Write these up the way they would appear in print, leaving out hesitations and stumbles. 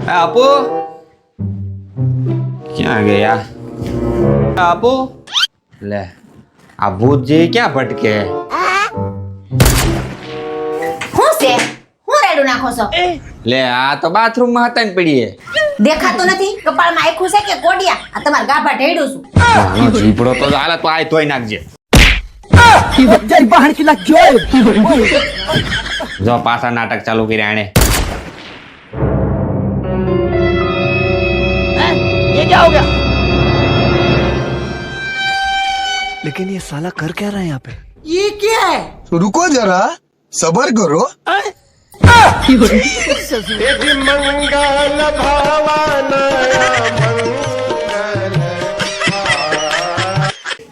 આપો ક્યાં ગયા આપો લે આ ભૂત જે ક્યાં ભટકે હું છે હું રેડું નાખો છો લે આ તો બાથરૂમ માં હતા ને પડીએ દેખાતું નથી કપાળમાં આખું છે કે કોડિયા આ તમાર ગાભા ઢેડું છું જીપડો તો હાલે તો આય તોય નાખજે જો પાછા નાટક ચાલુ કર્યા આણે ये क्या हो गया? लेकिन ये साला कर क्या रहा है यहाँ पे? ये क्या है? तो रुको जरा सबर करो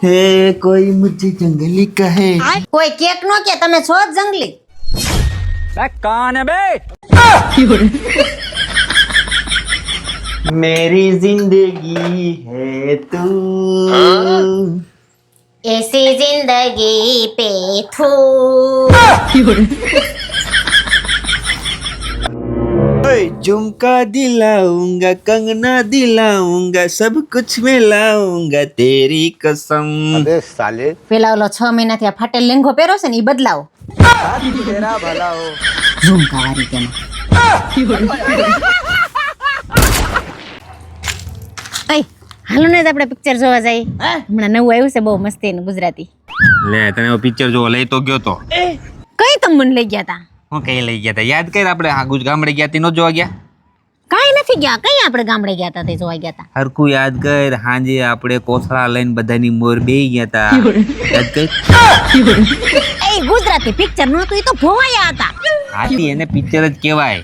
हे कोई मुझे जंगली कहे કોઈ કેક નો કે તમે છો જ જંગલી कौन है बे? मेरी जिंदगी है तू ऐसी जिंदगी पे थू झुमका दिलाऊंगा कंगना दिलाऊंगा सब कुछ मैं लाऊंगा तेरी कसम પેલા ઓલો 6 મહિનાથી આ ફાટેલ લેંઘો પહેરો છે ને ઈ બદલાવો तेरा भला हो ઝુમકા વાળી તેમાં અય હાલો ને આપણે પિક્ચર જોવા જઈએ હમણાં નવું આવ્યું છે બહુ મસ્તી નું ગુજરાતી લે તને પિક્ચર જોવા લઈ તો ગયો તો કઈ તમે મને લઈ ગયા તા હું કઈ લઈ ગયા તા યાદ કર આપણે આ ગામડે ગયા તી નો જોવા ગયા કાઈ નથી ગયા કઈ આપણે ગામડે ગયા તા તે જોવા ગયા તા હરખું યાદ કર હાંજે આપણે કોથળા લઈને બધાની મોર બેહી ગયા તા યાદ કર એ ગુજરાતી પિક્ચર નહોતું ઈ તો ભોવાયા હતા હાથી એને પિક્ચર જ કહેવાય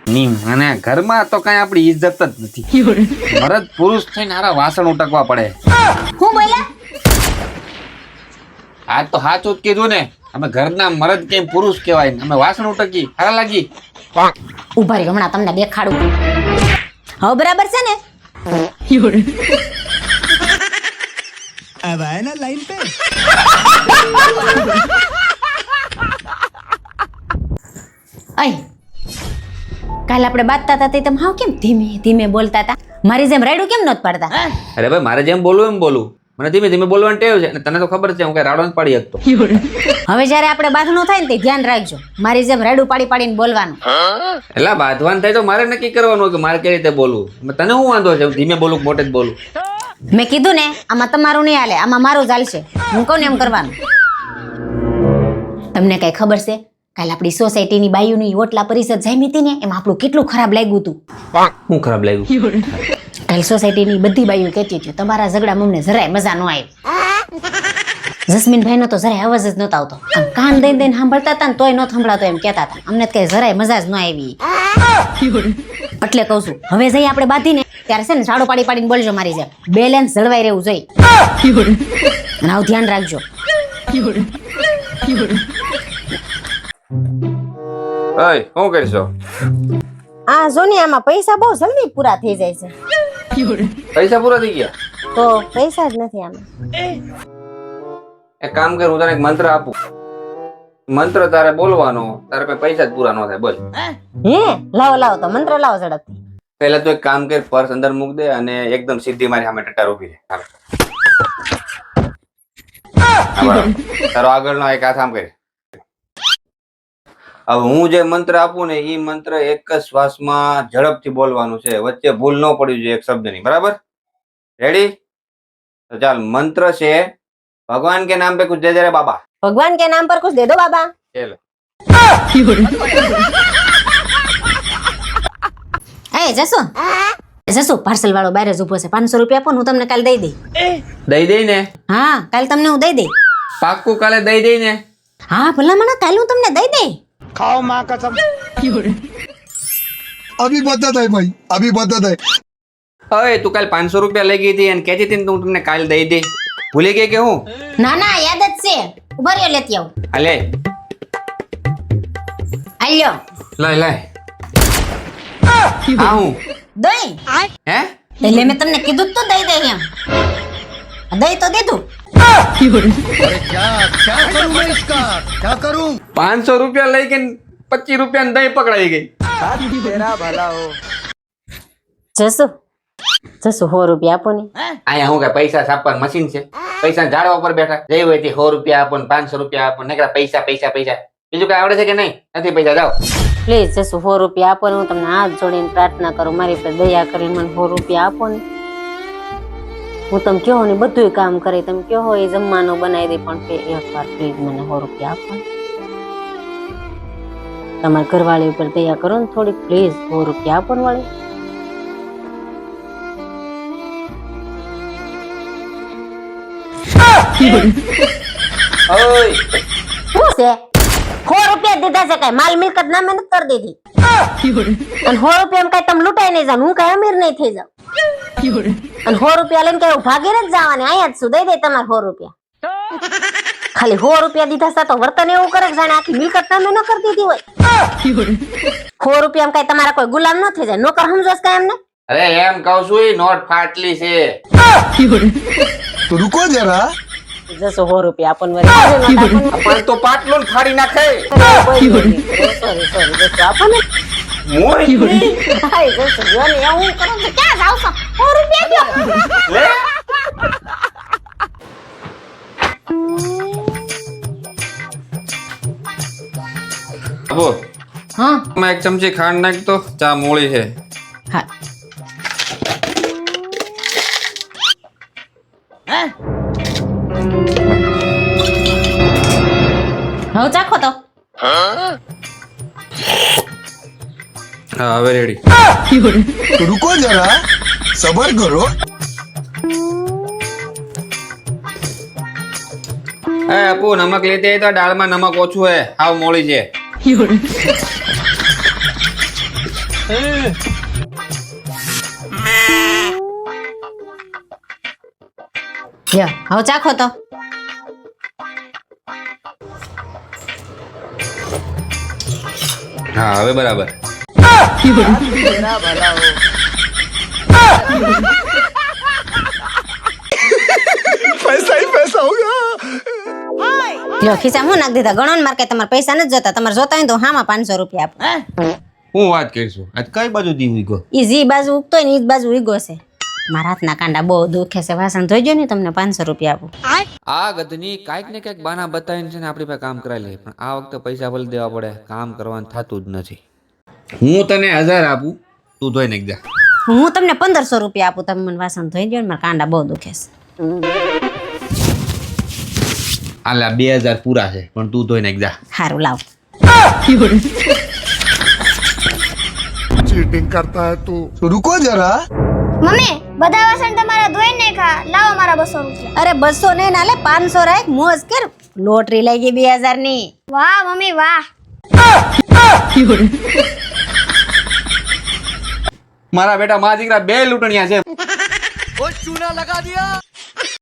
ની અને ઘરમાં તો કઈ આપણી ઇજ્જત જ નથી મરદ પુરુષ થઈને હારા વાસણ ઉટકવા પડે હું બોલ્યા આજ તો સાચું જ કીધું ને અમે ઘરના મરદ કેમ પુરુષ કહેવાય ને અમે વાસણ ઉટકી હારા લાગી ઉભા રહી હમણાં તમને દેખાડું હવે બરાબર છે ને अब आए ना लाइन पे અય કાલ આપણે બાતતા હતા તે તમે હાવ કેમ ધીમે ધીમે બોલતા હતા મારી જેમ રાયડું કેમ નહોત પાડતા અરે ભાઈ મારે જેમ બોલવું એમ બોલું મને ધીમે ધીમે બોલવાની ટેવ છે અને તને તો ખબર છે હું કઈ રાડો જ પાડી શકતો હવે જ્યારે આપણે બાંધણું થાય ને તે ધ્યાન રાખજો મારી જેમ રાયડું પાડી પાડીને બોલવાનું એટલે બાંધવાનું થાય તો મારે નક્કી કરવાનું કે મારે કઈ રીતે બોલવું તને શું વાંધો છે હું ધીમે બોલું કે મોટે જ બોલું મેં કીધું ને આમાં તમારું નહીં હાલે આમાં મારું ચાલશે હું કહું ને એમ કરવાનું તમને કઈ ખબર છે કાલ આપણી સોસાયટીની બાયુની ઓટલા પરિષદ જામી હતી ને એમાં આપણું કેટલું ખરાબ લાગ્યું હતું શું ખરાબ લાગ્યું કાલ સોસાયટીની બધી બાયું કહેતી હતી તમારા ઝઘડા અમને જરાય મજા ન આવી જસ્મીનભાઈ નો તો જરાય અવાજ જ નતો આવતો આમ કાન દઈ દઈને સાંભળતા હતા ને તોય ન સંભળાતો એમ કહેતા હતા અમને કઈ જરાય મજા જ ન આવી એટલે કહું છું હવે જઈ આપણે બાંધીને ત્યારે છે ને ઝાડુ પાડી પાડીને બોલજો મારી જેમ બેલેન્સ જળવાઈ રહેવું જોઈએ અને આવું ધ્યાન રાખજો ઓય શું કરશો આ જો ને આમાં પૈસા બહુ જલ્દી પૂરા થઈ જાય છે પૈસા પૂરા થઈ ગયા તો પૈસા જ નથી આમાં એક કામ કર હું તને એક મંત્ર આપું મંત્ર તારે બોલવાનો તારે કઈ પૈસા જ પૂરા ન થાય બોલ હે લાવો લાવો તો મંત્ર લાવો ઝડપથી પહેલા તો એક કામ કર પર્સ અંદર મૂક દે અને એકદમ સીધી મારી સામે ટટાર ઉભી રહે હાલ. હા, બરાબર. તારો આગળનો એક હાથ આમ કરે હવે હું જે મંત્ર આપું ને એ મંત્ર એક જ શ્વાસમાં ઝડપથી બોલવાનું છે વચ્ચે ભૂલ ન પડવી જોઈએ એક શબ્દની બરાબર રેડી તો ચાલ મંત્ર છે ભગવાન કે નામ पे कुछ दे दे रे बाबा भगवान के नाम पर कुछ दे दो बाबा चलो એ જસુ પાર્સલ વાળો બહાર જ ઉભો છે 500 રૂપિયા આપો ને હું તમને કાલ દઈ દઈ દઈ ને હા કાલ તમને હું દઈ દઈ પાક્કું કાલે દઈ ને હા ભલા મને કાલ હું તમને દઈ દઈ खाओ माँ कसम अभी बता है भाई अभी बता है હવે તું કાલ 500 રૂપિયા લઈ ગઈ હતી અને કહેતી હતી ને હું તમને કાલ દઈ દે ભૂલી ગઈ કે હું ના ના યાદ જ છે ઉભા રહ્યો લેતી આવું હાલે આલ્યો લાય લાય આવું દઈ હે એટલે મેં તમને કીધું તો દઈ દઈ એમ દઈ તો દીધું 500 રૂપિયા લઈ કે ₹25 દહીં પકડાઈ ગઈ. જસુ 100 રૂપિયા આપો ને. અહીંયા હું કે પૈસા છાપવાનું મશીન છે? પૈસા ઝાડવા ઉપર બેઠા જઈ હોય તે ₹100 આપો ને ₹500 આપો ને નકરા પૈસા પૈસા પૈસા. બીજું કઈ આવડે છે કે નહીં? નથી પૈસા, જાઓ. પ્લીઝ જસુ 100 રૂપિયા આપો ને. હું તમને હાથ જોડીને પ્રાર્થના કરું, મારી પર દયા કરીને મને 100 રૂપિયા આપો ને. હું તમે કહો ને બધું કામ કરે, તમે કહો એ જમવાનું બનાવી દે, પણ એકવાર પ્લીઝ મને 100 રૂપિયા આપો ને. તમારા ઘરવાળી ઉપર દયા કરો ને થોડીક, પ્લીઝ 100 રૂપિયા આપો ને વાળી. ઓય શું છે? 100 રૂપિયા દીધા છે, કઈ માલ મિલકત ના મહેનત કરી દીધી. અને 100 રૂપિયા કઈ તમે લૂંટાઈ નહીં જાવ, હું કઈ અમીર નહીં થઈ જાવ. અને 100 રૂપિયા લઈને કઈ ભાગીને જ જવાની, અહીંયા જ શું દઈ દે તમારે 100 રૂપિયા. ખાલી 100 રૂપિયા દીધા છે તો વર્તન એવું કરે કે જાણે આખી મિલકત ના મહેનત કરી દીધી હોય. 100 રૂપિયા કઈ તમારા કોઈ ગુલામ ન થઈ જાય, નોકર સમજો કઈ એમને. અરે એમ કહું છું ઈ નોટ ફાટલી છે. तो रुको जरा. જસો 100 રૂપિયા આપો ને વળી. પણ તો પાટલો ને ફાડી નાખે. સોરી જસો આપો ને. મોય હાય જસો જો ને એવું કરો તો ક્યાં જાવ છો? 100 રૂપિયા દ્યો. લે. અબો હા માં એક ચમચી ખાંડ નાખ તો, ચા મોળી છે. હા હવે ચાખો તો. હા હવે રેડી. तो रुको जरा. सबर करो. એ અપુ નમક લેતે આઈ તો દાળમાં નમક ઓછું હે, હાવ મોળી છે. લ્યો હવે ચાખો તો. હા હવે બરાબર. पैसा ही पैसा होगा. લ્યો ખિસ્સા હું નાખ દીધા. ગણો ને મારે કઈ તમારે પૈસા નથી જોતા, તમારે જોતા હોય તો હામાં 500 રૂપિયા આપો. હું વાત કરીશું આજ કઈ બાજુ દીવું ગયો? ઈ જી બાજુ ઉગતો હોય ને ઈ જ બાજુ ઉગો છે. મારા હાથના કાંડા બહુ દુખે છે, વાસણ ધોઈ ગયો ને તમને 500 રૂપિયા આપું. આ ગધની કાંઈક ને કાંઈક બાના બતાવીને છે ને આપણી પાસે કામ કરાવી લે, પણ આ વખતે પૈસા ભલે દેવા પડે, કામ કરવાનું થતું જ નથી. હું તને 1000 આપું, તું ધોઈ નાખ જા. હું તમને 1500 રૂપિયા આપું, તમે મને વાસણ ધોઈ ગયો ને મારા કાંડા બહુ દુખે છે. આલા 2000 પૂરા છે, પણ તું ધોઈ નાખ જા. સારું લાવ. चीटिंग करता है तू. तो रुको जरा. મમ્મી બધા વાસણ તમારા ધોઈ નાખ્યા, લાવો મારા 200 રૂપિયા. અરે 200 નહીં નાલે 500 રાખ, મોજ કર. લોટરી લાગી 2000 ની. વાહ મમ્મી વાહ. મારા બેટા મા દીકરા બે લૂંટણિયા છે. वो चूना लगा दिया